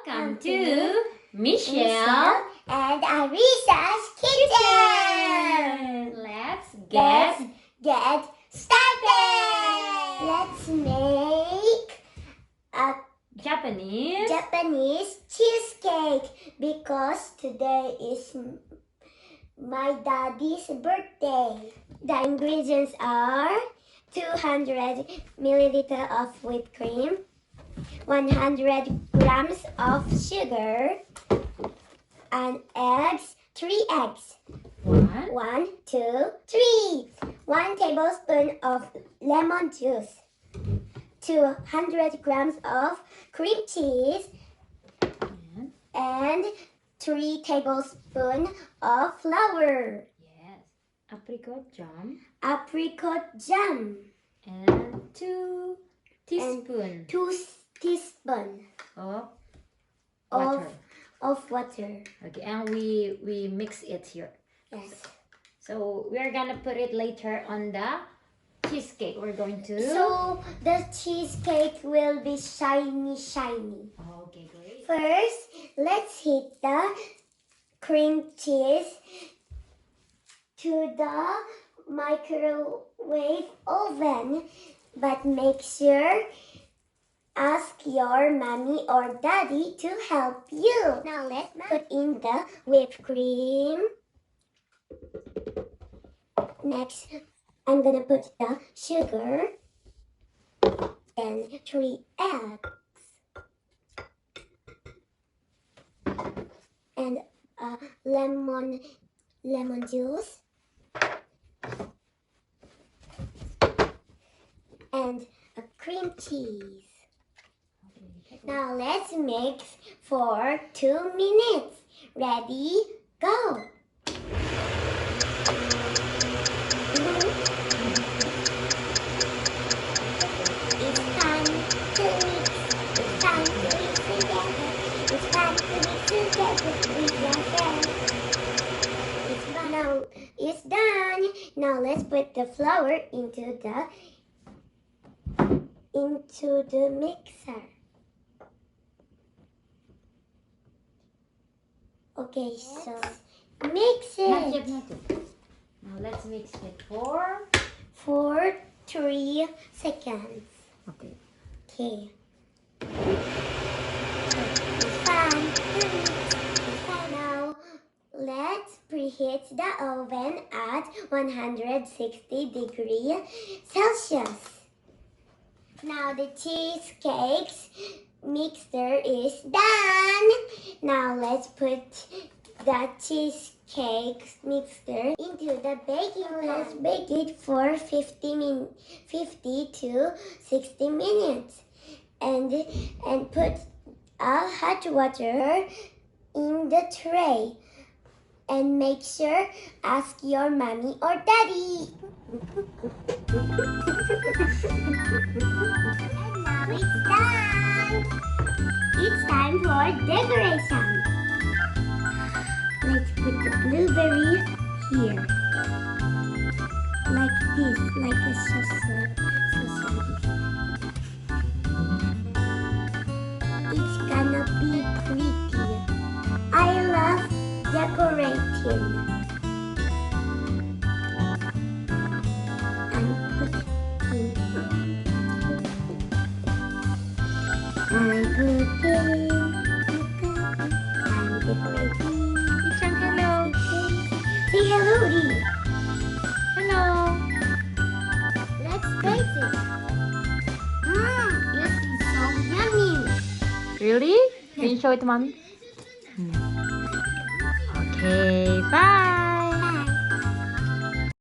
Welcome to Michelle and Arisa's kitchen. Let's get started. Let's make a Japanese cheesecake because today is my daddy's birthday. The ingredients are 200 milliliters of whipped cream, 100 grams of sugar, and eggs, 3 eggs. 1, 2, 3. 1 tablespoon of lemon juice, 200 grams of cream cheese, and 3 tablespoons of flour. Yes, apricot jam. And 2 teaspoons. 2 teaspoons Of water. Of water. Okay, and we mix it here. Yes. So we're gonna put it later on the cheesecake. We're going to. So the cheesecake will be shiny. Okay, great. First, let's heat the cream cheese to the microwave oven, but make sure ask your mommy or daddy to help you. Now let's put in the whipped cream. Next, I'm gonna put the sugar and 3 eggs and lemon juice and a cream cheese. Now let's mix for 2 minutes. Ready? Go! It's time to mix. It's time to mix together. It's time to mix together with your friends. It's done. Now let's put the flour into the mixer. Okay, so mix it. Not yet. Now let's mix it for 3 seconds. Okay. Okay. It's fine. Now let's preheat the oven at 160 degrees Celsius. Now the cheesecake mixture is done. Now let's put the cheesecake mixture into the baking pan. Let's bake it for 50 to 60 minutes. And put hot water in the tray. And make sure ask your mommy or daddy. And now it's done. It's time for decoration. Let's put the blueberry here. Like this, like a sausage. It's gonna be pretty. I love decorating. And put in. I'm decorating. Ichang, hello. Say hello, Dee. Hello. Let's taste it. This is so yummy. Really? Can you show it to mommy? Okay, bye.